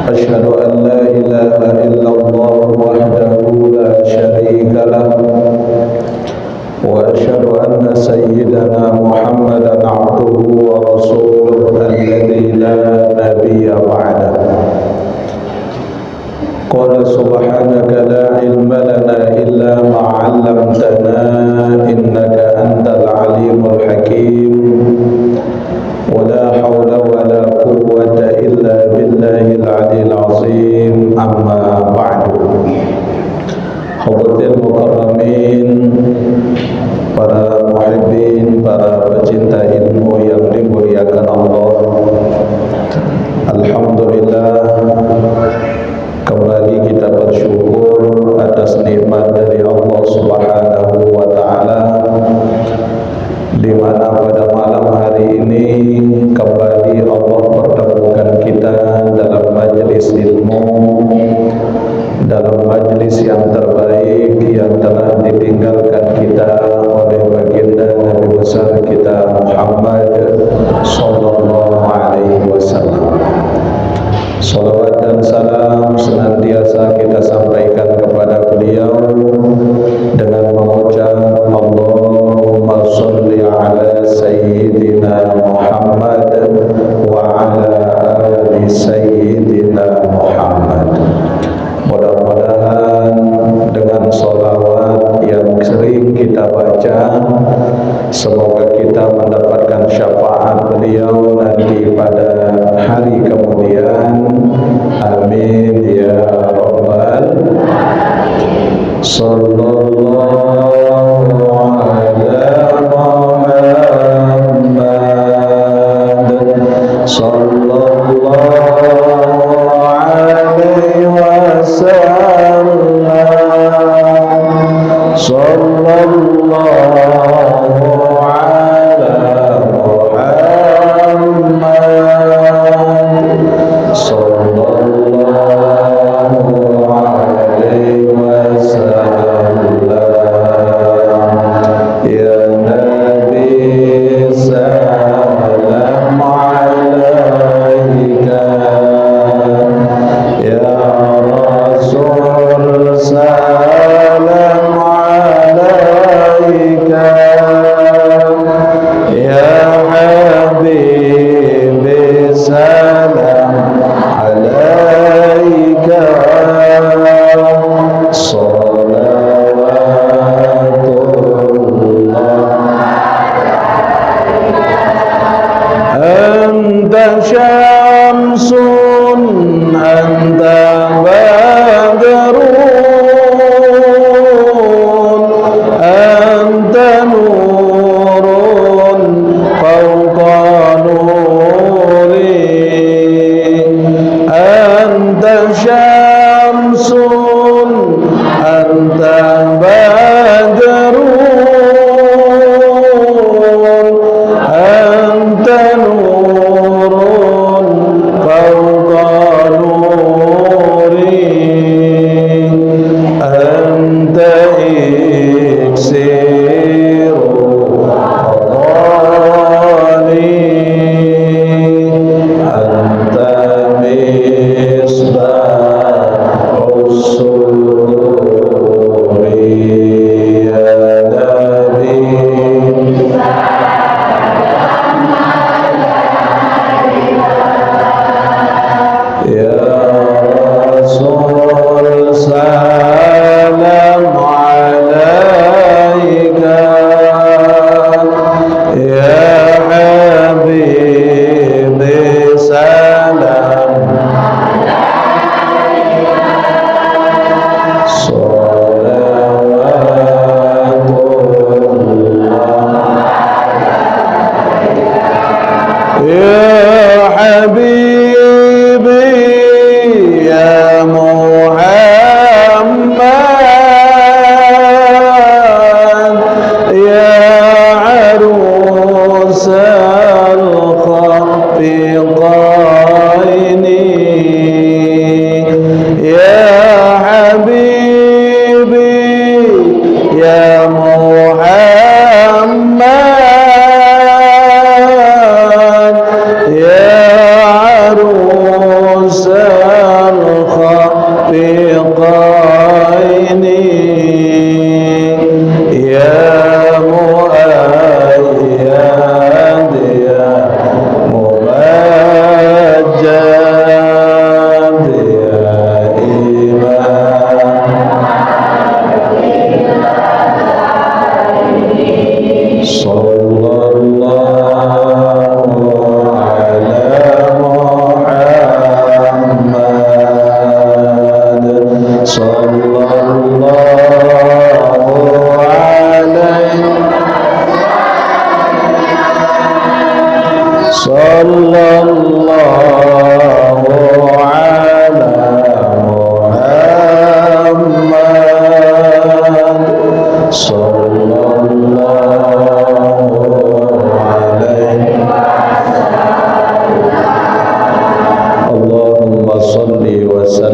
أشهد أن لا إله إلا الله وحده لا شريك له وأشهد أن سيدنا محمدا عبده ورسوله الذي لا نبي بعده قال سبحانك لا علم لنا إلا ما علمتنا إنك أنت العليم الحكيم ولا حول ولا قوة إلا بالله العلي العظيم أما بعد. Hadirin mukarramin, para muhibbin, para pecinta ilmu yang dimuliakan Allah, alhamdulillah, kembali kita bersyukur atas nikmat dari Allah Subhanahu wa taala, di mana pada malam hari ini kembali Allah pertemukan kita dalam majelis ilmu, dalam majelis yang terbaik yang telah ditinggalkan kita oleh baginda Nabi besar kita Muhammad sallallahu alaihi wasallam. Salawat dan salam senantiasa kita sampaikan kepada beliau dengan mengucap Allahumma sholli ala sayyidina Muhammad wa ala ali sayyidina Muhammad. Mudah-mudahan dengan sholawat yang sering kita baca, semoga kita mendapatkan syafaat beliau nanti pada hari kemudian. Amin ya rabbal. Sallallahu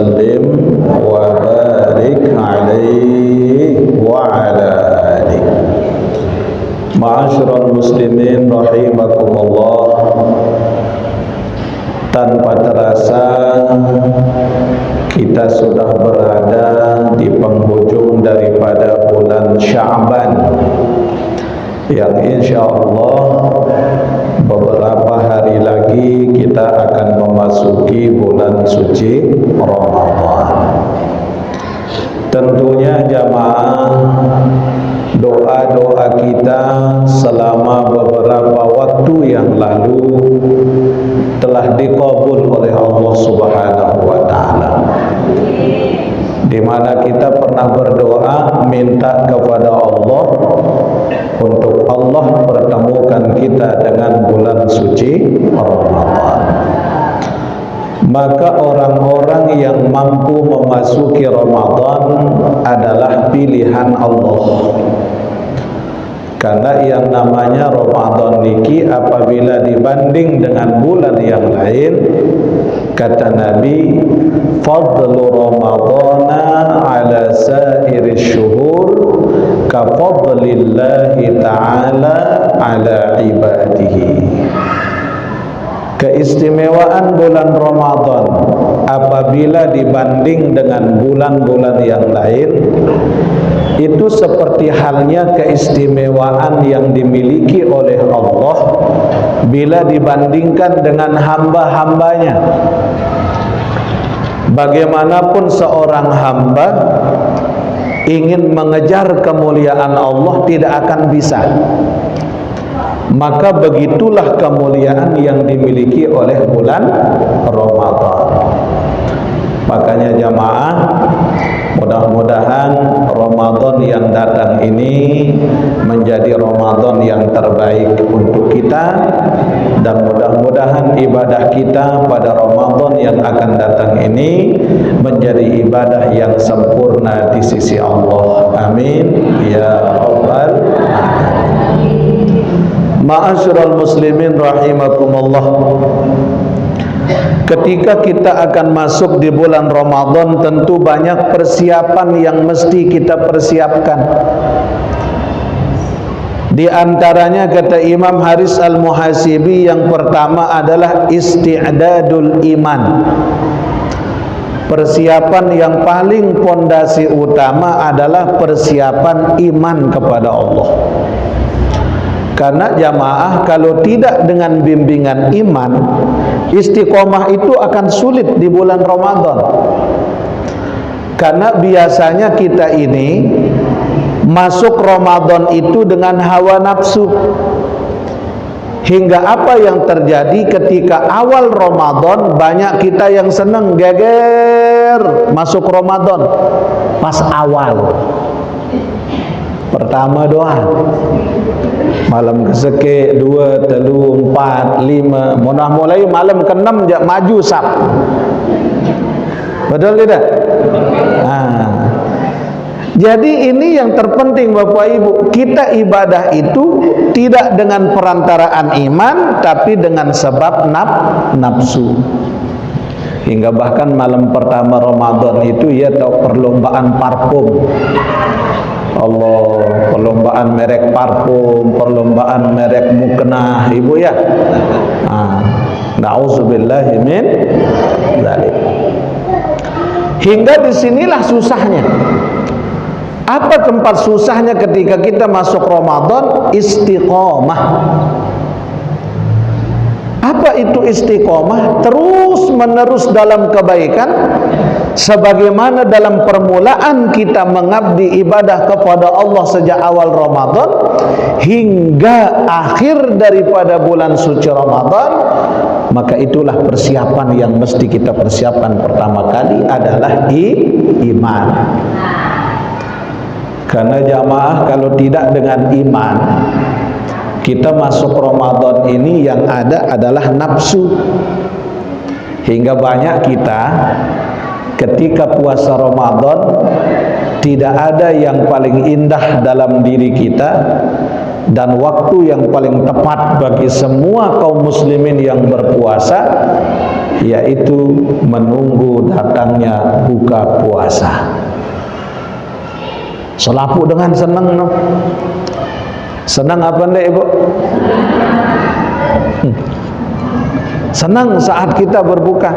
sallim wa barik alaihi wa ala alihi. Ma'asyiral muslimin rahimakumullah, tanpa terasa kita sudah berada di penghujung daripada bulan Sya'ban yang insyaallah beberapa hari lagi kita akan memasuki bulan suci Ramadan. Tentunya jamaah, doa-doa kita selama beberapa waktu yang lalu telah dikabul oleh Allah Subhanahu wa taala. Di mana kita pernah berdoa minta kepada Allah untuk Allah pertemukan kita dengan bulan suci Ramadan. Maka orang-orang yang mampu memasuki Ramadan adalah pilihan Allah. Karena yang namanya Ramadan niki apabila dibanding dengan bulan yang lain, kata Nabi, fadlu Ramadana ala sairi syuhur ka fadlillahi ta'ala ala ibadihi. Keistimewaan bulan Ramadan apabila dibanding dengan bulan-bulan yang lain itu seperti halnya keistimewaan yang dimiliki oleh Allah bila dibandingkan dengan hamba-hambanya. Bagaimanapun seorang hamba ingin mengejar kemuliaan Allah tidak akan bisa. Maka begitulah kemuliaan yang dimiliki oleh bulan Ramadan. Makanya jamaah, mudah-mudahan Ramadan yang datang ini menjadi Ramadan yang terbaik untuk kita, dan mudah-mudahan ibadah kita pada Ramadan yang akan datang ini menjadi ibadah yang sempurna di sisi Allah. Amin ya rabbal alamin. Ma'asyiral muslimin rahimakumullah, ketika kita akan masuk di bulan Ramadan tentu banyak persiapan yang mesti kita persiapkan. Di antaranya kata Imam Haris Al-Muhasibi, yang pertama adalah isti'dadul iman. Persiapan yang paling pondasi utama adalah persiapan iman kepada Allah. Karena jamaah kalau tidak dengan bimbingan iman, istiqomah itu akan sulit di bulan Ramadan. Karena biasanya kita ini masuk Ramadan itu dengan hawa nafsu. Hingga apa yang terjadi ketika awal Ramadan, banyak kita yang senang geger masuk Ramadan pas awal. Pertama doa, malam keseke 2, 3, 4, 5, munah mulai malam ke-6 maju sap. Betul tidak? Nah, jadi ini yang terpenting Bapak Ibu, kita ibadah itu tidak dengan perantaraan iman, tapi dengan sebab nafsu. Hingga bahkan malam pertama Ramadan itu ya tahu perlombaan parfum. Allah, perlombaan merek parfum, perlombaan merek mukena, ibu ya. Na'udzubillahi min dzalik. Hingga disinilah susahnya. Apa tempat susahnya ketika kita masuk Ramadan? Istiqomah. Apa itu istiqomah? Terus menerus dalam kebaikan, sebagaimana dalam permulaan kita mengabdi ibadah kepada Allah sejak awal Ramadan hingga akhir daripada bulan suci Ramadan. Maka itulah persiapan yang mesti kita persiapkan. Pertama kali adalah iman. Karena jamaah kalau tidak dengan iman, kita masuk Ramadan ini yang ada adalah nafsu. Hingga banyak kita ketika puasa Ramadan tidak ada yang paling indah dalam diri kita, dan waktu yang paling tepat bagi semua kaum muslimin yang berpuasa yaitu menunggu datangnya buka puasa. Selapu dengan senang, no? Senang apa enggak, Ibu? Senang saat kita berbuka.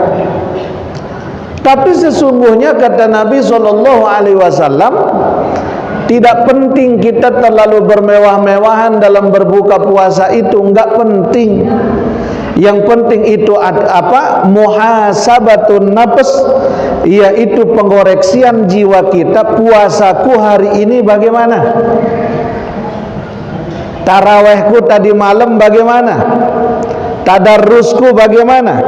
Tapi sesungguhnya kata Nabi SAW, tidak penting kita terlalu bermewah-mewahan dalam berbuka puasa itu, enggak penting. Yang penting itu apa? Muhasabatun nafs, yaitu pengoreksian jiwa kita. Puasaku hari ini bagaimana? Tarawehku tadi malam bagaimana? Tadarrusku bagaimana?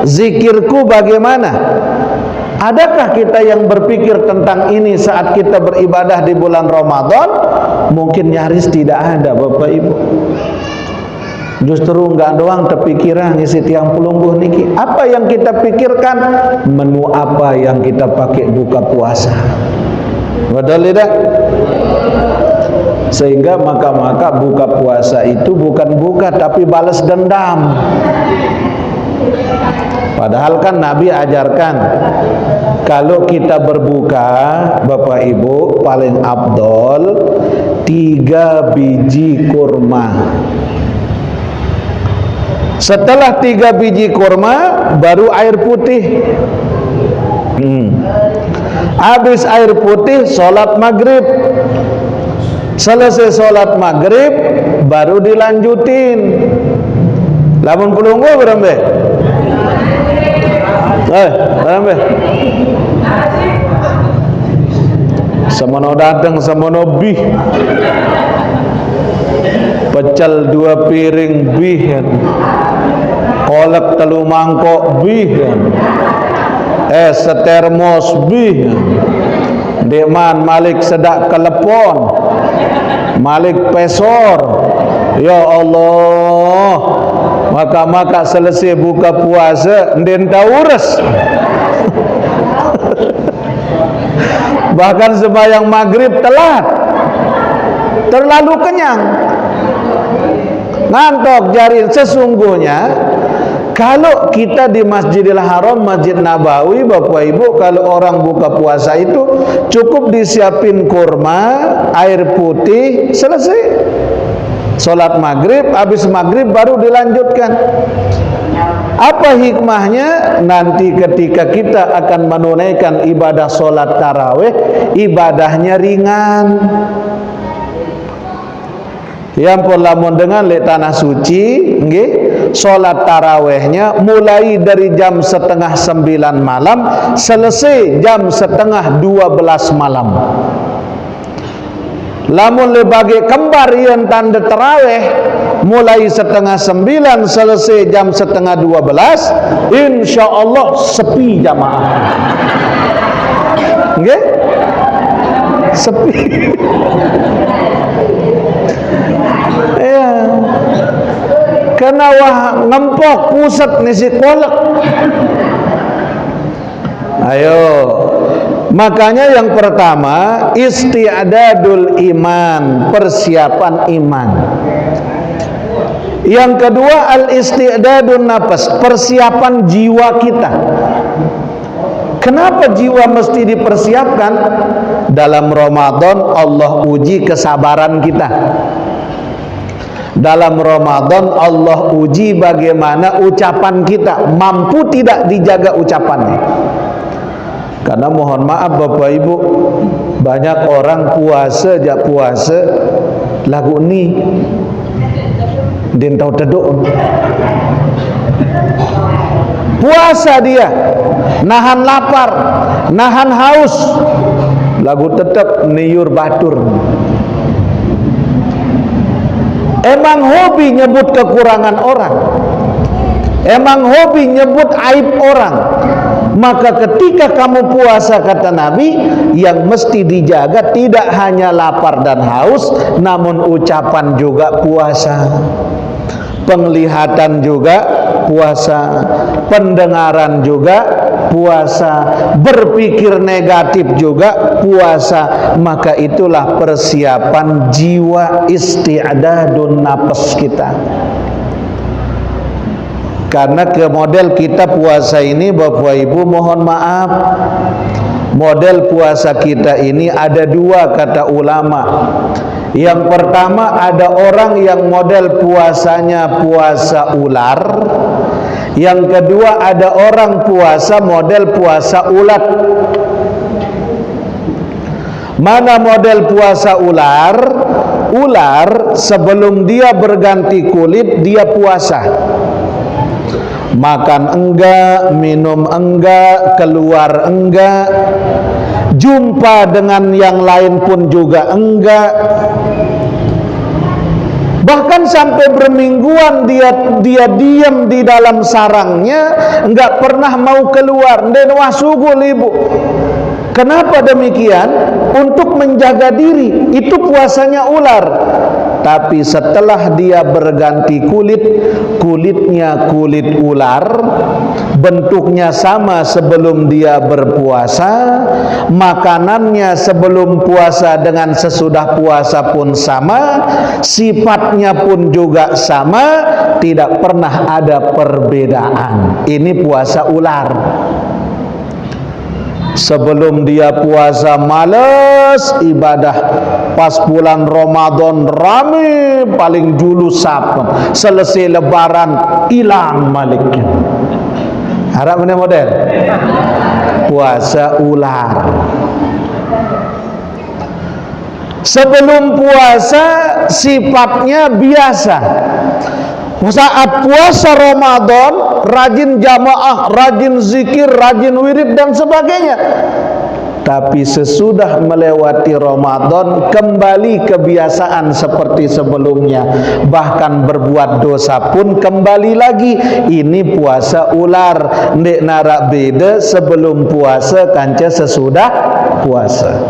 Zikirku bagaimana? Adakah kita yang berpikir tentang ini saat kita beribadah di bulan Ramadan? Mungkin nyaris tidak ada, Bapak Ibu. Justru enggak doang terpikiran ngisi tiang pelungguh niki. Apa yang kita pikirkan? Menu apa yang kita pakai buka puasa? Betul tidak? Sehingga maka buka puasa itu bukan buka tapi balas dendam. Padahal kan Nabi ajarkan, kalau kita berbuka, Bapak Ibu, paling afdol 3 biji kurma. Setelah 3 biji kurma, baru air putih. Habis air putih, sholat maghrib. Selesai sholat maghrib, baru dilanjutin. Lamun pelunggu berapa? Berapa? Semono datang, semono bih. Pecel 2 piring bih. Kolak 3 mangkok bih. Setermos bih. Deman Malik sedak kelepon, Malik pesor. Ya Allah, maka selesai buka puasa ndenta urus. Bahkan sembahyang maghrib telat, terlalu kenyang, ngantok jarin. Sesungguhnya kalau kita di Masjidil Haram, Masjid Nabawi, Bapak Ibu, kalau orang buka puasa itu cukup disiapin kurma, air putih, selesai. Sholat maghrib, habis maghrib baru dilanjutkan. Apa hikmahnya? Nanti ketika kita akan menunaikan ibadah sholat tarawih, ibadahnya ringan. Yang lamun dengan lek tanah suci, nggih, sholat tarawehnya mulai dari jam 8:30 malam, selesai jam 11:30 malam. Lamun le bagi kembar yang tanda taraweh mulai 8:30 selesai jam 11:30, insyaallah sepi jamaah. Nggih? Sepi. Ya. Kena wah ngempok pusat nisi kolak. Ayo. Makanya yang pertama isti'dadul iman, persiapan iman. Yang kedua al-isti'dadun nafas, persiapan jiwa kita. Kenapa jiwa mesti dipersiapkan? Dalam Ramadan Allah uji kesabaran kita. Dalam Ramadan Allah uji bagaimana ucapan kita, mampu tidak dijaga ucapannya. Karena mohon maaf Bapak Ibu, banyak orang puasa lagu ni dintau teduk. Puasa dia, nahan lapar, nahan haus, lagu tetap niur batur. Emang hobi nyebut kekurangan orang, emang hobi nyebut aib orang. Maka ketika kamu puasa, kata Nabi, yang mesti dijaga tidak hanya lapar dan haus, namun ucapan juga puasa, penglihatan juga puasa, pendengaran juga puasa, berpikir negatif juga puasa. Maka itulah persiapan jiwa, isti'dadun nafas kita. Karena ke model kita puasa ini, Bapak Ibu mohon maaf, model puasa kita ini ada dua kata ulama. Yang pertama, ada orang yang model puasanya puasa ular. Yang kedua, ada orang puasa model puasa ulat. Mana model puasa ular? Ular sebelum dia berganti kulit dia puasa. Makan enggak, minum enggak, keluar enggak, jumpa dengan yang lain pun juga enggak. Bahkan sampai bermingguan dia diam di dalam sarangnya, enggak pernah mau keluar. Den wasugul ibu. Kenapa demikian? Untuk menjaga diri. Itu puasanya ular. Tapi setelah dia berganti kulit, kulitnya kulit ular, bentuknya sama sebelum dia berpuasa, makanannya sebelum puasa dengan sesudah puasa pun sama, sifatnya pun juga sama, tidak pernah ada perbedaan. Ini puasa ular. Sebelum dia puasa malas ibadah, pas bulan Ramadan rame paling dulu sapem, selesai lebaran hilang maliknya. Harap mana model puasa ular. Sebelum puasa sifatnya biasa. Saat puasa Ramadan rajin jamaah, rajin zikir, rajin wirid dan sebagainya. Tapi sesudah melewati Ramadan kembali kebiasaan seperti sebelumnya. Bahkan berbuat dosa pun kembali lagi. Ini puasa ular. Ndek narak beda sebelum puasa kanca sesudah puasa.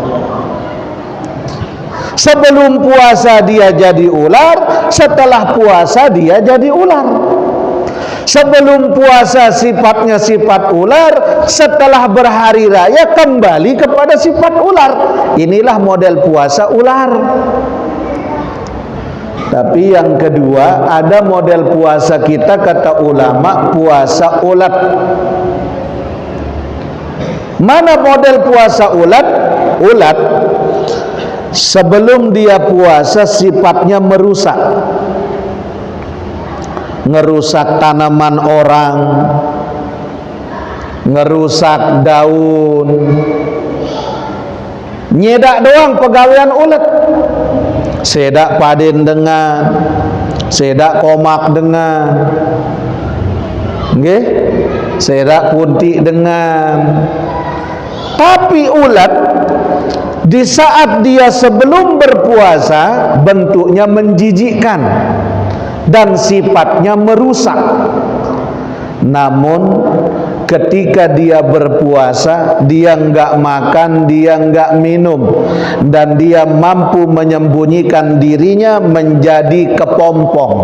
Sebelum puasa dia jadi ular, setelah puasa dia jadi ular. Sebelum puasa sifatnya sifat ular, setelah berhari raya kembali kepada sifat ular. Inilah model puasa ular. Tapi yang kedua, ada model puasa kita kata ulama puasa ulat. Mana model puasa ulat? Ulat sebelum dia puasa sifatnya merusak, ngerusak tanaman orang, ngerusak daun, nyedak doang pegawaian ulet. Sedak paden dengan, sedak komak dengan, nggih, sedak puntik dengan. Tapi ulat di saat dia sebelum berpuasa bentuknya menjijikkan dan sifatnya merusak. Namun ketika dia berpuasa, dia enggak makan, dia enggak minum, dan dia mampu menyembunyikan dirinya menjadi kepompong.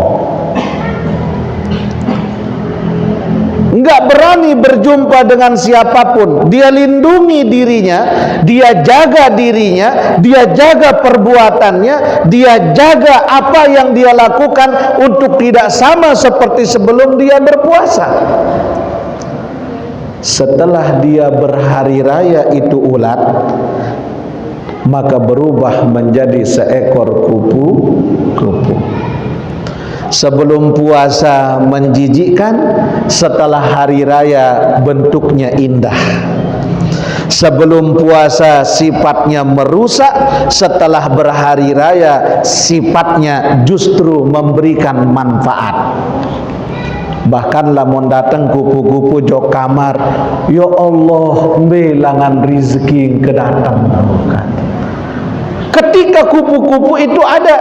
Enggak berani berjumpa dengan siapapun. Dia lindungi dirinya, dia jaga dirinya, dia jaga perbuatannya, dia jaga apa yang dia lakukan untuk tidak sama seperti sebelum dia berpuasa. Setelah dia berhari raya itu ulat, maka berubah menjadi seekor kupu-kupu. Sebelum puasa menjijikkan, setelah hari raya bentuknya indah. Sebelum puasa sifatnya merusak, setelah berhari raya sifatnya justru memberikan manfaat. Bahkan lamun datang kupu-kupu jok kamar, ya Allah belangan rizki kedatang. Ketika kupu-kupu itu ada,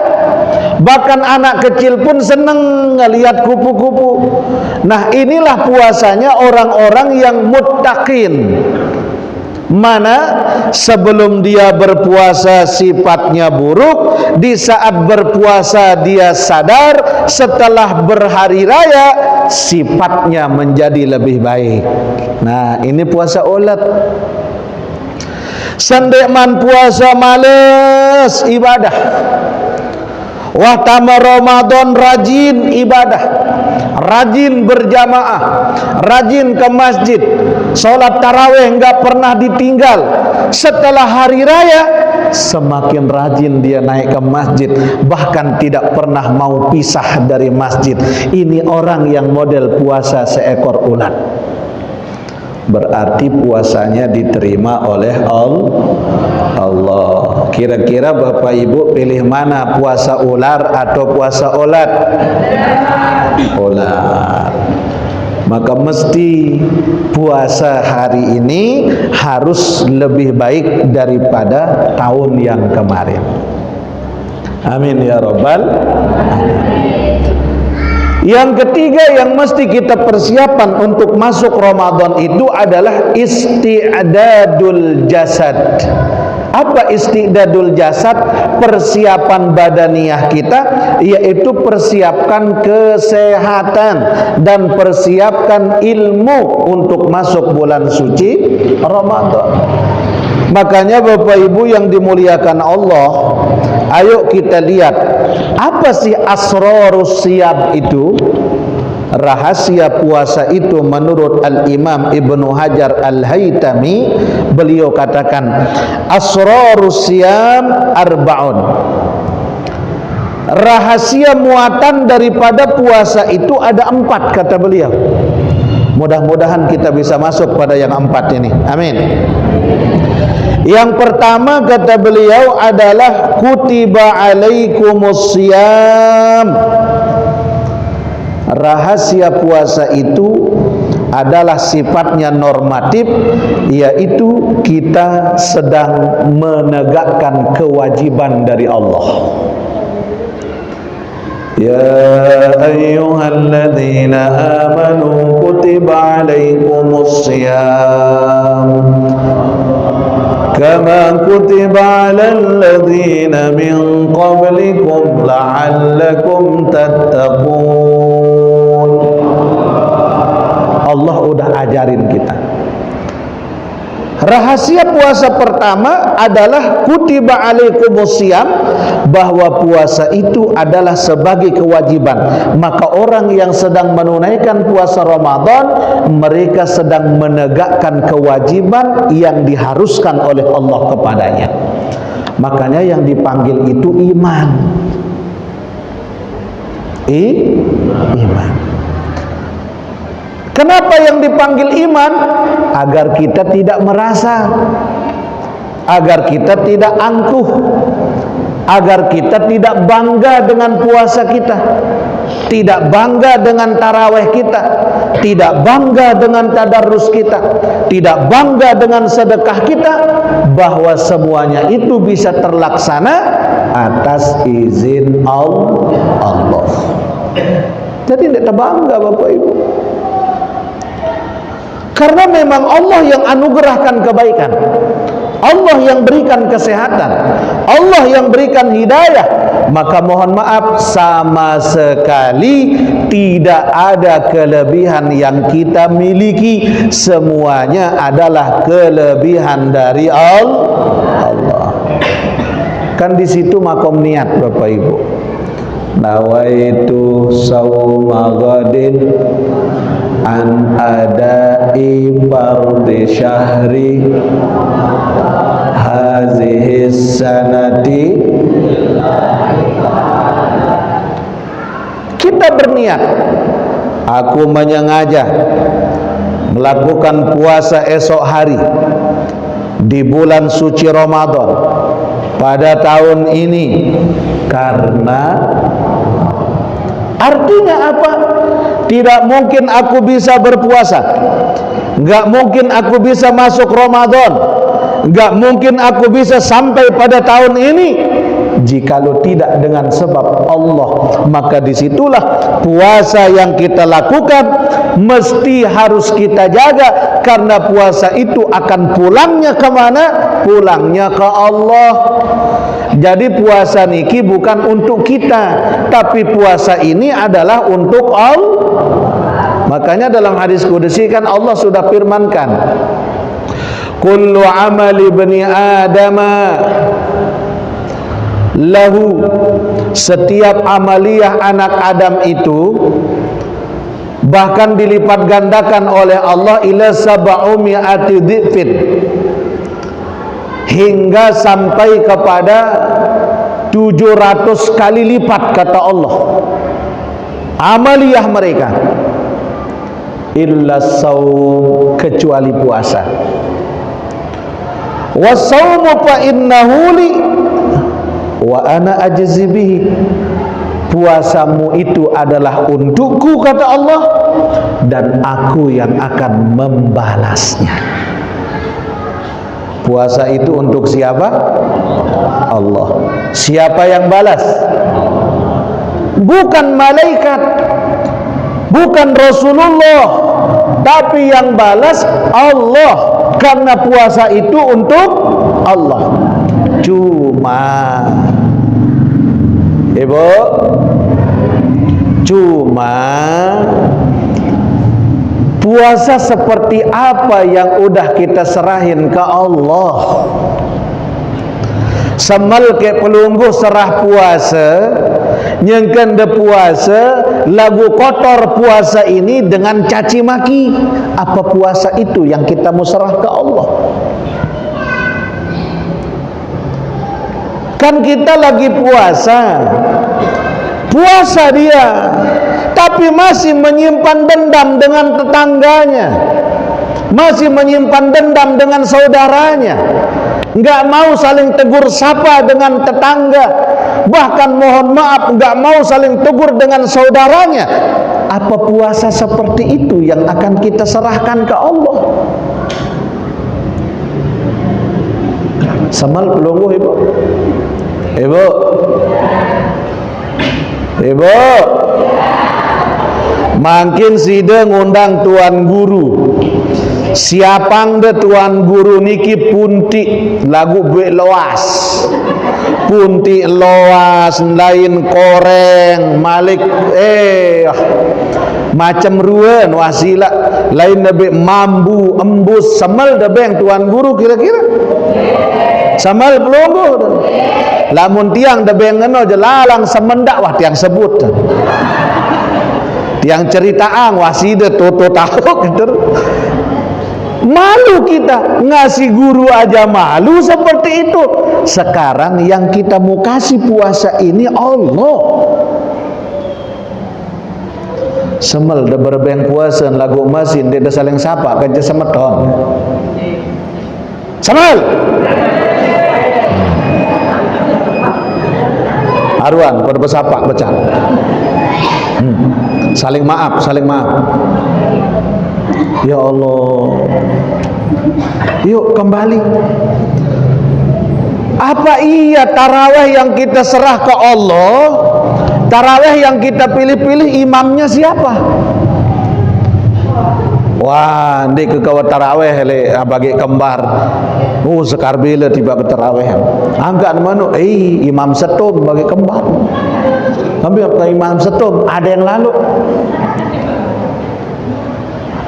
bahkan anak kecil pun senang ngelihat kupu-kupu. Nah, inilah puasanya orang-orang yang muttaqin. Mana sebelum dia berpuasa sifatnya buruk, di saat berpuasa dia sadar, setelah berhari raya sifatnya menjadi lebih baik. Nah, ini puasa ulat. Sendekman puasa males ibadah, wah tambah Ramadan rajin ibadah, rajin berjamaah, rajin ke masjid, sholat tarawih nggak pernah ditinggal. Setelah hari raya semakin rajin dia naik ke masjid, bahkan tidak pernah mau pisah dari masjid. Ini orang yang model puasa seekor ulat. Berarti puasanya diterima oleh Allah. Kira-kira Bapak Ibu pilih mana, puasa ular atau puasa ulat? Ular. Maka mesti puasa hari ini harus lebih baik daripada tahun yang kemarin. Amin ya rabbal alamin. Yang ketiga yang mesti kita persiapan untuk masuk Ramadan itu adalah isti'dadul jasad. Apa isti'dadul jasad? Persiapan badaniah kita, yaitu persiapkan kesehatan dan persiapkan ilmu untuk masuk bulan suci Ramadan. Makanya Bapak Ibu yang dimuliakan Allah, ayo kita lihat apa sih asrarus siyam itu. Rahasia puasa itu menurut Al-Imam Ibnu Hajar Al-Haytami, beliau katakan asrarus siyam arba'un. Rahasia muatan daripada puasa itu ada 4, kata beliau. Mudah-mudahan kita bisa masuk pada yang 4 ini. Amin. Yang pertama kata beliau adalah kutiba alaikumus siyam. Rahasia puasa itu adalah sifatnya normatif, yaitu kita sedang menegakkan kewajiban dari Allah. Ya ayyuhalladzina amanu kutiba alaikumus siyam kama kutiba alal ladzina min qablikum la'allakum tattaqun. Allah udah ajarin kita. Rahasia puasa pertama adalah kutiba alaikumus siyam, bahwa puasa itu adalah sebagai kewajiban. Maka orang yang sedang menunaikan puasa Ramadan, mereka sedang menegakkan kewajiban yang diharuskan oleh Allah kepadanya. Makanya yang dipanggil itu iman. Iman. Kenapa yang dipanggil iman? Agar kita tidak merasa, agar kita tidak angkuh, agar kita tidak bangga dengan puasa kita, tidak bangga dengan tarawih kita, tidak bangga dengan tadarrus kita, tidak bangga dengan sedekah kita, bahwa semuanya itu bisa terlaksana atas izin Allah. Jadi tidak bangga Bapak Ibu. Karena memang Allah yang anugerahkan kebaikan, Allah yang berikan kesehatan, Allah yang berikan hidayah. Maka mohon maaf, sama sekali tidak ada kelebihan yang kita miliki. Semuanya adalah kelebihan dari Allah. Kan di situ makom niat Bapak Ibu. Nawaitu sauma ghadin an adai fardhi syahri hazihi sanati. Kita berniat, aku menyengaja melakukan puasa esok hari di bulan suci Ramadan pada tahun ini, karena artinya apa? Tidak mungkin aku bisa berpuasa, nggak mungkin aku bisa masuk Ramadan, nggak mungkin aku bisa sampai pada tahun ini jikalau tidak dengan sebab Allah. Maka disitulah puasa yang kita lakukan mesti harus kita jaga, karena puasa itu akan pulangnya kemana? Pulangnya ke Allah. Jadi puasa niki bukan untuk kita, tapi puasa ini adalah untuk Allah. Makanya dalam hadis qudsi kan Allah sudah firmankan, kullu amali bani adama lahu, setiap amaliyah anak Adam itu bahkan dilipat gandakan oleh Allah ila sab'umi'ati dhifin, hingga sampai kepada 700 kali lipat, kata Allah, amaliyah mereka. Illa saum, kecuali puasa. Wasaumu fa innahu li wa ana ajzi bihi, puasamu itu adalah untukku, kata Allah, dan aku yang akan membalasnya. Puasa itu untuk siapa? Allah. Siapa yang balas? Bukan malaikat, bukan Rasulullah, tapi yang balas Allah, karena puasa itu untuk Allah. Cuma puasa seperti apa yang udah kita serahin ke Allah. Semal ke pelungguh serah puasa, nyengken de puasa, lagu kotor puasa ini dengan caci maki. Apa puasa itu yang kita mau serah ke Allah? Kan kita lagi puasa dia, tapi masih menyimpan dendam dengan tetangganya, masih menyimpan dendam dengan saudaranya, nggak mau saling tegur sapa dengan tetangga, bahkan mohon maaf nggak mau saling tegur dengan saudaranya. Apa puasa seperti itu yang akan kita serahkan ke Allah? Semal pelungguh ibu makin sida ngundang tuan guru, siapang de tuan guru niki punti lagu buik loas, punti loas lain koreng malik macam ruan wasila lain debe mambu embus. Semal debeng tuan guru kira-kira semal pelungguh. Lamun tiang debeng ngeno jelalang semendak wah tiang sebut, tiang ceritaang waside toto tahu gitu. Malu kita ngasih guru aja malu seperti itu. Sekarang yang kita mau kasih puasa ini Allah. Semel de berbeng puasa lagu masin dia saling sapa kerja semeton. Semel Arwan pada bersapa baca. Saling maaf. Ya Allah. Yuk kembali. Apa iya tarawih yang kita serah ke Allah? Tarawih yang kita pilih-pilih imamnya siapa? Wah, ndi ke kawan tarawih le bagi kembar. Sekar bila tiba ke tarawih. Angkat mana? Imam setum bagi kembar. Tapi apa imam setum? Ada yang lalu.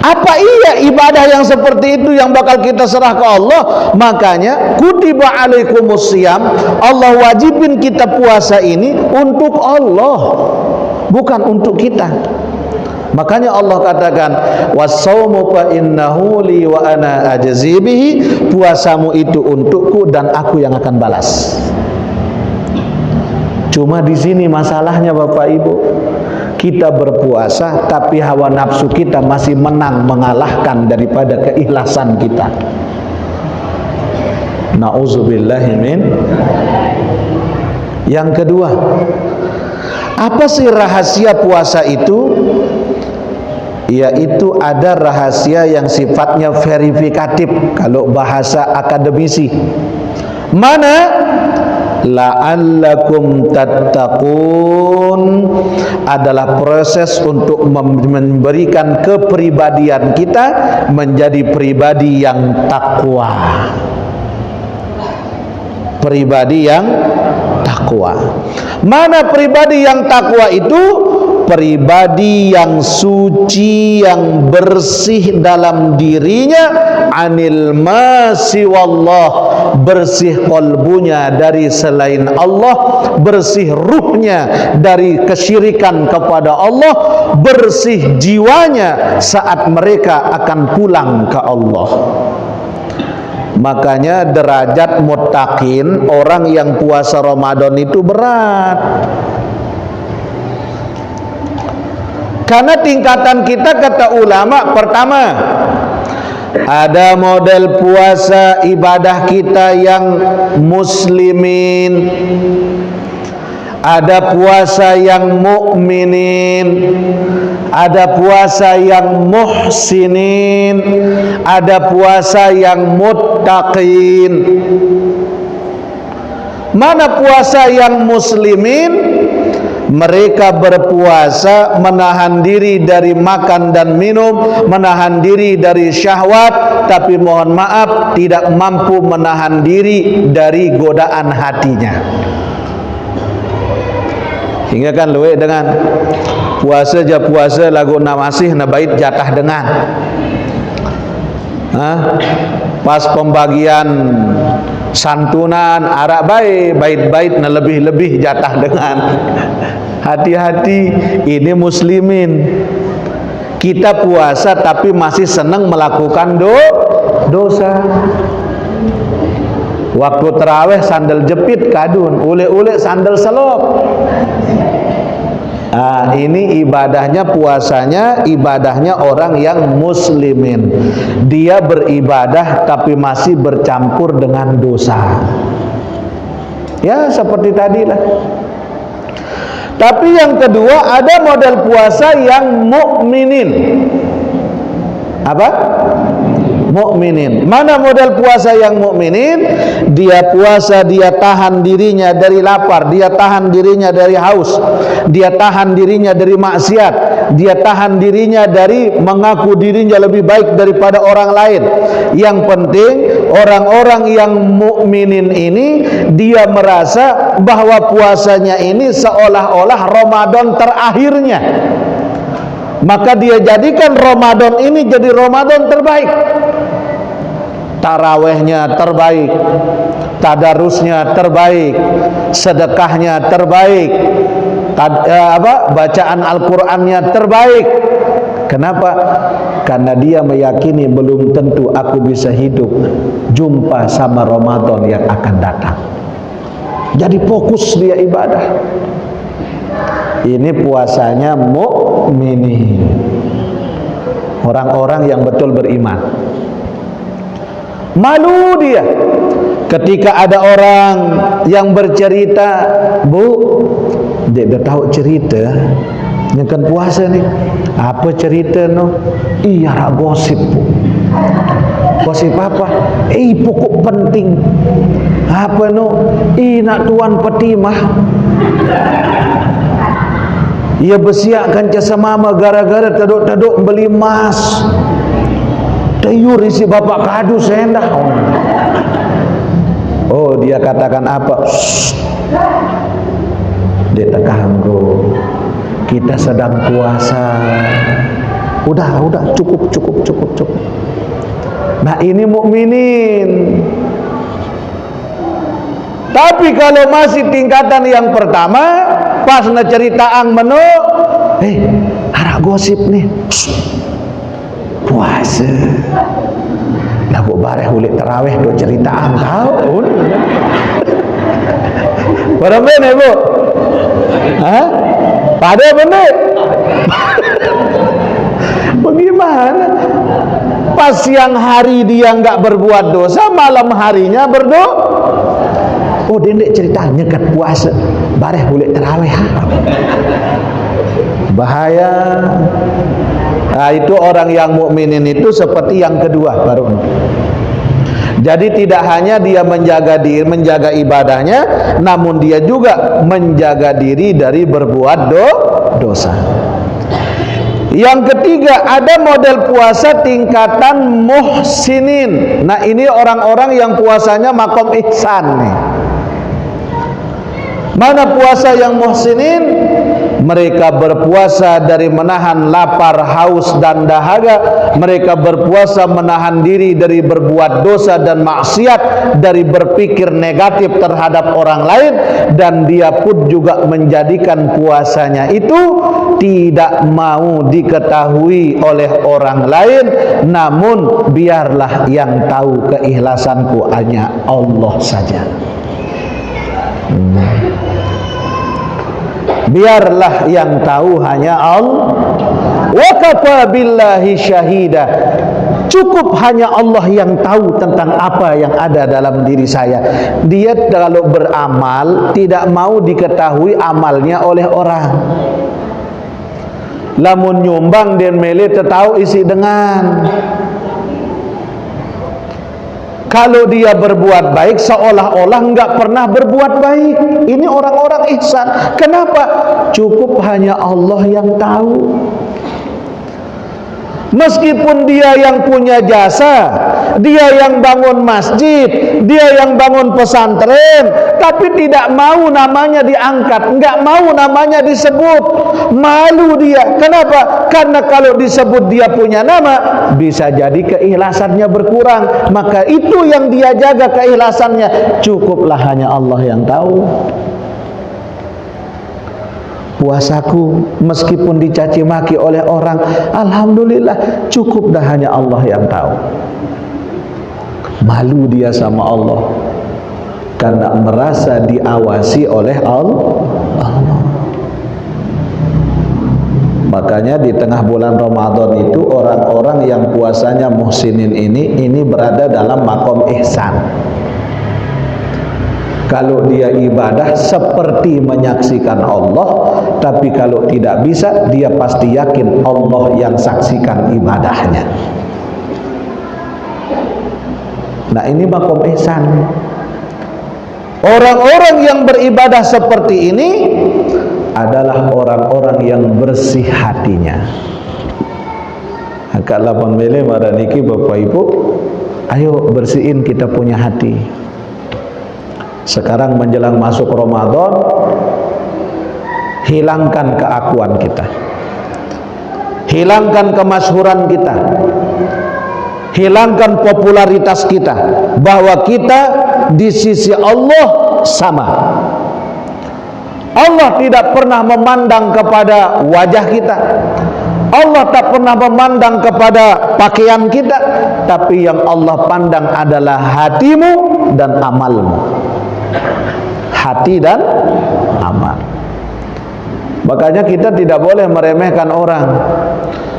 Apa iya ibadah yang seperti itu yang bakal kita serah ke Allah? Makanya kutiba alaikumusiyam, Allah wajibin kita puasa ini untuk Allah, bukan untuk kita. Makanya Allah katakan wasaumu fa innahu li wa ana ajzi bihi, puasamu itu untukku dan aku yang akan balas. Cuma di sini masalahnya Bapak Ibu, kita berpuasa tapi hawa nafsu kita masih menang mengalahkan daripada keikhlasan kita. Nauzubillahi min. Yang kedua, apa sih rahasia puasa itu? Yaitu ada rahasia yang sifatnya verifikatif kalau bahasa akademisi. Mana? La'allakum tattaqun adalah proses untuk memberikan kepribadian kita menjadi pribadi yang takwa. Pribadi yang takwa. Mana pribadi yang takwa itu? Pribadi yang suci, yang bersih dalam dirinya anil masi wallah, bersih qalbunya dari selain Allah, bersih ruhnya dari kesyirikan kepada Allah, bersih jiwanya saat mereka akan pulang ke Allah. Makanya derajat muttaqin, orang yang puasa Ramadan itu berat. Karena tingkatan kita, kata ulama, pertama, ada model puasa ibadah kita yang muslimin, ada puasa yang mukminin, ada puasa yang muhsinin, ada puasa yang muttaqin. Mana puasa yang muslimin? Mereka berpuasa menahan diri dari makan dan minum, menahan diri dari syahwat, tapi mohon maaf tidak mampu menahan diri dari godaan hatinya. Hingga kan luwe dengan puasa aja puasa lagu namasih na bait jatah dengan. Pas pembagian santunan arak bait-bait na lebih-lebih jatah dengan. Hati-hati, ini muslimin. Kita puasa tapi masih senang melakukan dosa. Waktu terawih sandal jepit kadun, ule-ule sandal selop. Ini ibadahnya, puasanya ibadahnya orang yang muslimin. Dia beribadah tapi masih bercampur dengan dosa. Ya seperti tadilah. Tapi yang kedua, ada model puasa yang mukminin. Apa? Mukminin. Mana model puasa yang mukminin? Dia puasa, dia tahan dirinya dari lapar, dia tahan dirinya dari haus, dia tahan dirinya dari maksiat, dia tahan dirinya dari mengaku dirinya lebih baik daripada orang lain. Yang penting orang-orang yang mukminin ini, dia merasa bahwa puasanya ini seolah-olah Ramadan terakhirnya. Maka dia jadikan Ramadan ini jadi Ramadan terbaik. Tarawehnya terbaik, tadarusnya terbaik, sedekahnya terbaik, bacaan Al-Qur'annya terbaik. Kenapa? Karena dia meyakini belum tentu aku bisa hidup jumpa sama Ramadan yang akan datang. Jadi fokus dia ibadah. Ini puasanya mukminin, orang-orang yang betul beriman. Malu dia ketika ada orang yang bercerita, Bu, dia dah tahu cerita yang kan puasa nih. Apa cerita no? Iya rak gosip, Bu. Gosip apa? Pokok penting. Apa no? Nak tuan petimah. Ia bersiapkan jasa mama gara-gara taduk-taduk beli emas. Tayur isi bapak kadu sendah. Oh, dia katakan apa? Dia terganggu. Kita sedang puasa. Udah, cukup. Nah, ini mukminin. Tapi kalau masih tingkatan yang pertama, pas na ceritaang menu, harak gosip nih. Puasa lagu bareh ulit terawih do ceritaan tahu. Pada mana Bu? Pada benar. Bagaimana? Pas siang hari dia enggak berbuat dosa, malam harinya berdoa. Oh, dendek ceritanya kat puasa bareh ulit terawih. Bahaya. Nah, itu orang yang mukminin itu seperti yang kedua baru. Jadi tidak hanya dia menjaga diri, menjaga ibadahnya, namun dia juga menjaga diri dari berbuat dosa. Yang ketiga, ada model puasa tingkatan muhsinin. Nah, ini orang-orang yang puasanya makom ihsan nih. Mana puasa yang muhsinin? mereka berpuasa dari menahan lapar, haus dan dahaga, mereka berpuasa menahan diri dari berbuat dosa dan maksiat, dari berpikir negatif terhadap orang lain, dan dia pun juga menjadikan puasanya itu tidak mau diketahui oleh orang lain, namun biarlah yang tahu keikhlasanku hanya Allah saja. Biarlah yang tahu hanya Allah. Wa kafa billahi syahida. Cukup hanya Allah yang tahu tentang apa yang ada dalam diri saya. Dia kalau beramal tidak mau diketahui amalnya oleh orang. Lamun nyumbang dan mele tahu isi dengan. Kalau dia berbuat baik seolah-olah enggak pernah berbuat baik. Ini orang-orang ihsan. Kenapa? Cukup hanya Allah yang tahu. Meskipun dia yang punya jasa, dia yang bangun masjid, dia yang bangun pesantren, tapi tidak mau namanya diangkat, enggak mau namanya disebut. Malu dia. Kenapa? Karena kalau disebut dia punya nama, bisa jadi keikhlasannya berkurang. Maka itu yang dia jaga keikhlasannya. Cukuplah hanya Allah yang tahu. Puasaku meskipun dicaci maki oleh orang, alhamdulillah cukup dah hanya Allah yang tahu. Malu dia sama Allah karena merasa diawasi oleh Allah. Makanya di tengah bulan Ramadan itu orang-orang yang puasanya muhsinin ini berada dalam makom ihsan. Kalau dia ibadah seperti menyaksikan Allah, tapi kalau tidak bisa, dia pasti yakin Allah yang saksikan ibadahnya. Nah, ini makom ihsan. Orang-orang yang beribadah seperti ini adalah orang-orang yang bersih hatinya. Akak 8 mele maraniki Bapak Ibu, ayo bersihin kita punya hati. Sekarang menjelang masuk Ramadan, hilangkan keakuan kita, hilangkan kemasyhuran kita, hilangkan popularitas kita, bahwa kita di sisi Allah sama. Allah tidak pernah memandang kepada wajah kita, Allah tak pernah memandang kepada pakaian kita, tapi yang Allah pandang adalah hatimu dan amalmu. Hati dan amal. Makanya kita tidak boleh meremehkan orang,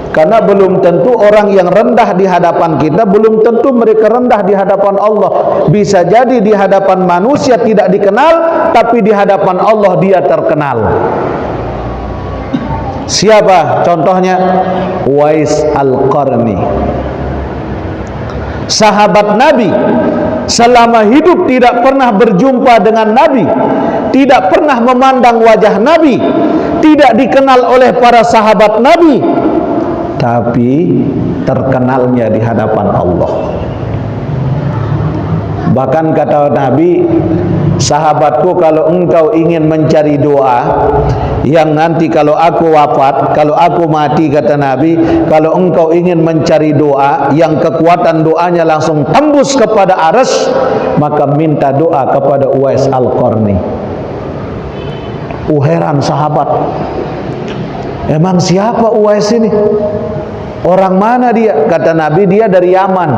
karena belum tentu orang yang rendah di hadapan kita, belum tentu mereka rendah di hadapan Allah. Bisa jadi di hadapan manusia tidak dikenal, tapi di hadapan Allah dia terkenal. Siapa contohnya? Uwais Al-Qarni, sahabat Nabi. Selama hidup tidak pernah berjumpa dengan Nabi, tidak pernah memandang wajah Nabi, tidak dikenal oleh para sahabat Nabi, tapi terkenalnya di hadapan Allah. Bahkan kata Nabi, sahabatku, kalau engkau ingin mencari doa yang nanti kalau aku wafat, kalau aku mati, kata Nabi, kalau engkau ingin mencari doa yang kekuatan doanya langsung tembus kepada arsy, maka minta doa kepada Uwais Al-Qarni. Heran sahabat, emang siapa Uwais ini? Orang mana dia? Kata Nabi, dia dari Yaman.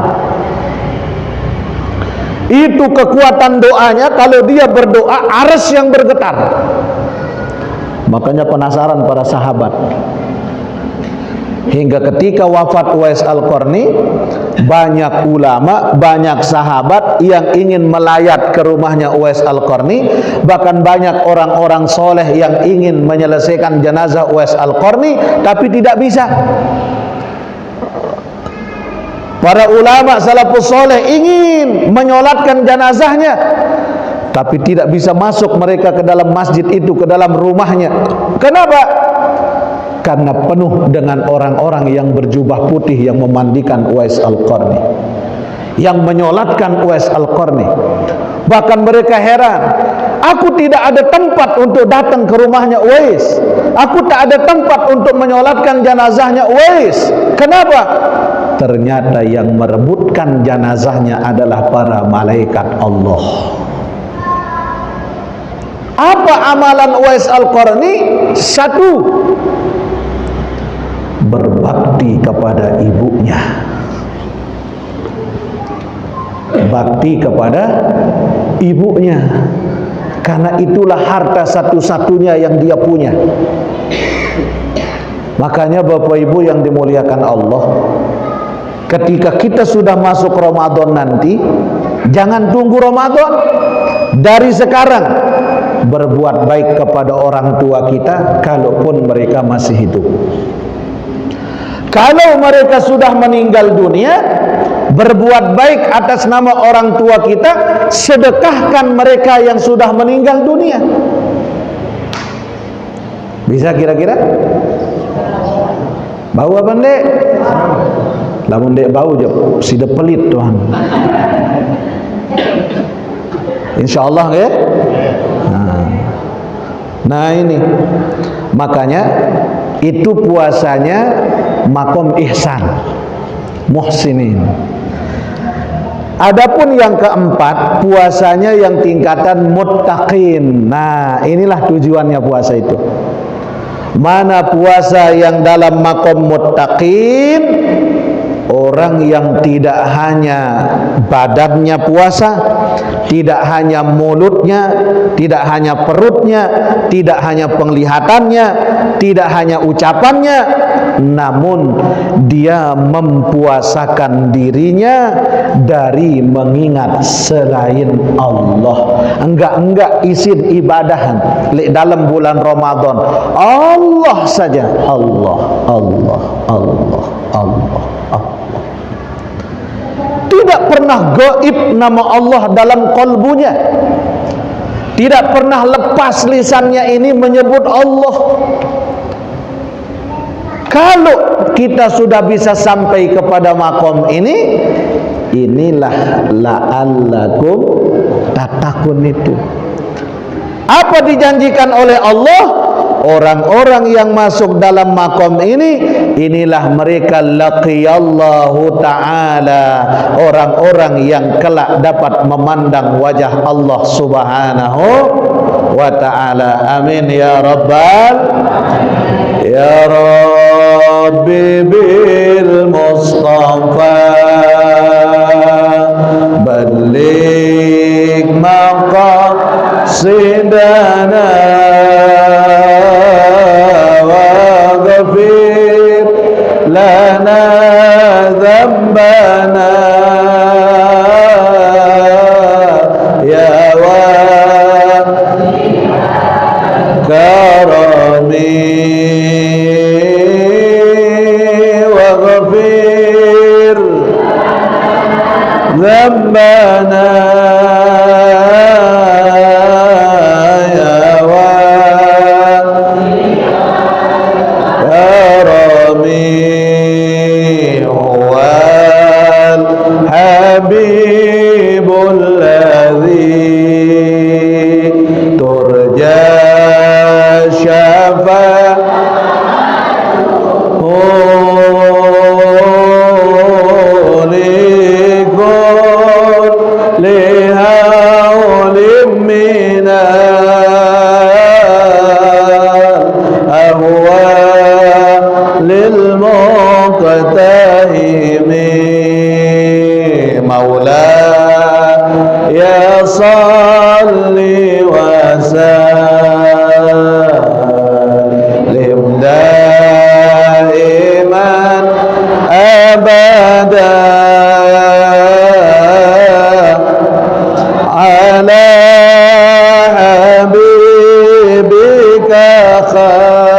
Itu kekuatan doanya, kalau dia berdoa arsy yang bergetar. Makanya penasaran para sahabat. Hingga ketika wafat Uwais Al-Qarni, banyak ulama, banyak sahabat yang ingin melayat ke rumahnya Uwais Al-Qarni. Bahkan banyak orang-orang soleh yang ingin menyelesaikan jenazah Uwais Al-Qarni, tapi tidak bisa. Para ulama salafus soleh ingin menyolatkan jenazahnya, tapi tidak bisa masuk mereka ke dalam masjid itu, ke dalam rumahnya. Kenapa? Karena penuh dengan orang-orang yang berjubah putih yang memandikan Uwais Al-Qarni, yang menyolatkan Uwais Al-Qarni. Bahkan mereka heran, aku tidak ada tempat untuk datang ke rumahnya Uwais. Aku tak ada tempat untuk menyolatkan jenazahnya Uwais. Kenapa? Ternyata yang merebutkan jenazahnya adalah para malaikat Allah. Apa amalan Uwais Al-Qarni? Satu, berbakti kepada ibunya. Bakti kepada ibunya, karena itulah harta satu-satunya yang dia punya. Makanya Bapak Ibu yang dimuliakan Allah, ketika kita sudah masuk Ramadan nanti, jangan tunggu Ramadan, dari sekarang berbuat baik kepada orang tua kita, kalaupun mereka masih hidup. Kalau mereka sudah meninggal dunia, berbuat baik atas nama orang tua kita, sedekahkan mereka yang sudah meninggal dunia. Bisa kira-kira? Bau apa ndek? Lamun ndek bau je sida pelit Tuhan. Insyaallah ya. Nah ini makanya itu puasanya makom ihsan, muhsinin. Adapun yang keempat, puasanya yang tingkatan muttaqin. Nah, inilah tujuannya puasa itu. Mana puasa yang dalam makom muttaqin? Orang yang tidak hanya badannya puasa, tidak hanya mulutnya, tidak hanya perutnya, tidak hanya penglihatannya, tidak hanya ucapannya, namun dia mempuasakan dirinya dari mengingat selain Allah. Enggak isin ibadahan dalam bulan Ramadan. Allah saja, Allah, Allah, Allah, Allah, Allah. Tidak pernah gaib nama Allah dalam kalbunya. Tidak pernah lepas lisannya ini menyebut Allah. Kalau kita sudah bisa sampai kepada makom ini, inilah la'allakum tattaqun itu. Apa dijanjikan oleh Allah? Orang-orang yang masuk dalam makom ini, inilah mereka laqiyallahu ta'ala, orang-orang yang kelak dapat memandang wajah Allah subhanahu wa ta'ala. Amin ya rabbal ya rabbi bil mustafa balik maqasidana lana dzambana ya wa karami wa ghafir dzambana ya wa karami habibul ladzi turja syafa'uhu likulli hawlim minal ahwalil muqtahimi ya salli wa sallim daiman abada ala habibika khairil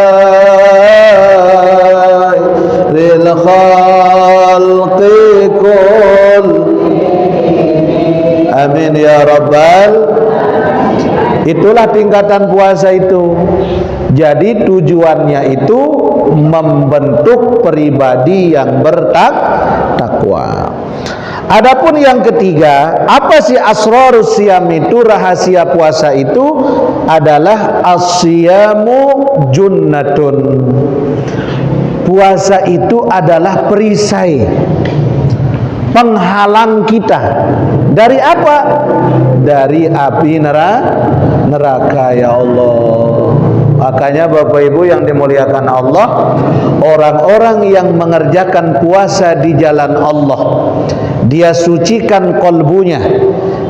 khalqi kull. Amin ya rabbal. Itulah tingkatan puasa itu. Jadi tujuannya itu membentuk pribadi yang bertakwa. Adapun yang ketiga, apa sih asrarus siyam itu, rahasia puasa itu? adalah as-siyamu junnatun. Puasa itu adalah perisai, penghalang kita dari apa? Dari api neraka, ya Allah. Makanya Bapak Ibu yang dimuliakan Allah, orang-orang yang mengerjakan puasa di jalan Allah, dia sucikan kolbunya,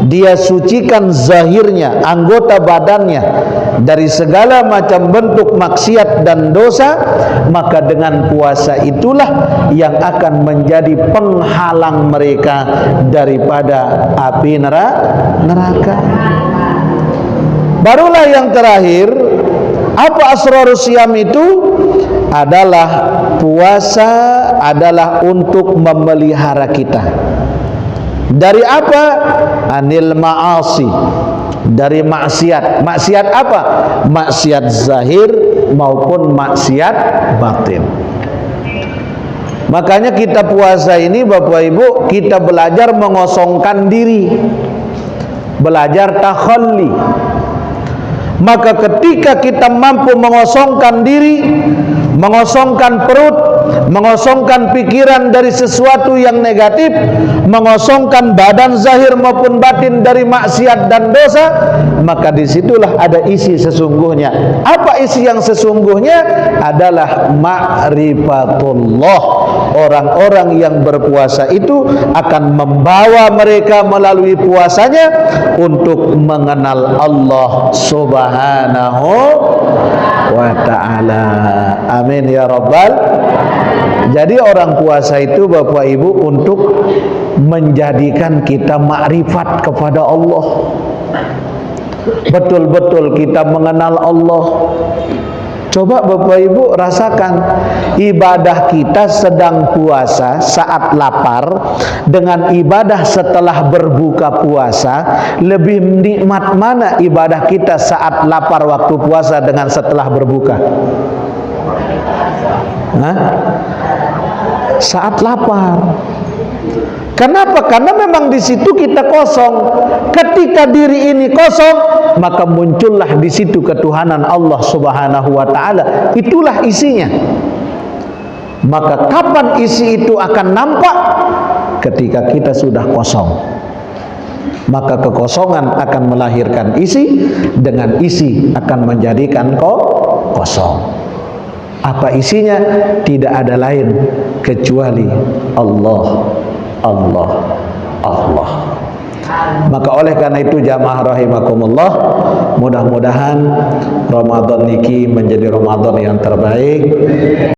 dia sucikan zahirnya, anggota badannya dari segala macam bentuk maksiat dan dosa, maka dengan puasa itulah yang akan menjadi penghalang mereka daripada api neraka. Barulah yang terakhir, apa asrarus siyam itu? Adalah puasa adalah untuk memelihara kita dari apa? Anil ma'asi, dari maksiat. Maksiat apa? Maksiat zahir maupun maksiat batin. Makanya kita puasa ini Bapak Ibu, kita belajar mengosongkan diri, belajar takhalli. Maka ketika kita mampu mengosongkan diri, mengosongkan perut, mengosongkan pikiran dari sesuatu yang negatif, mengosongkan badan zahir maupun batin dari maksiat dan dosa, maka disitulah ada isi sesungguhnya. Apa isi yang sesungguhnya? Adalah ma'rifatullah. Orang-orang yang berpuasa itu akan membawa mereka melalui puasanya untuk mengenal Allah Subhanahu wa ta'ala. Amin ya rabbal. Jadi orang puasa itu Bapak Ibu untuk menjadikan kita makrifat kepada Allah, betul-betul kita mengenal Allah. Coba Bapak Ibu rasakan, ibadah kita sedang puasa saat lapar dengan ibadah setelah berbuka puasa, lebih nikmat mana ibadah kita saat lapar waktu puasa dengan setelah berbuka? Hah? Saat lapar. Kenapa? Karena memang di situ kita kosong. Ketika diri ini kosong, maka muncullah di situ ketuhanan Allah Subhanahu wa taala. Itulah isinya. Maka kapan isi itu akan nampak? Ketika kita sudah kosong. Maka kekosongan akan melahirkan isi, dengan isi akan menjadikan kosong. Apa isinya? Tidak ada lain kecuali Allah. Allah, Allah. Maka oleh karena itu jamaah rahimakumullah, mudah-mudahan Ramadan niki menjadi Ramadan yang terbaik.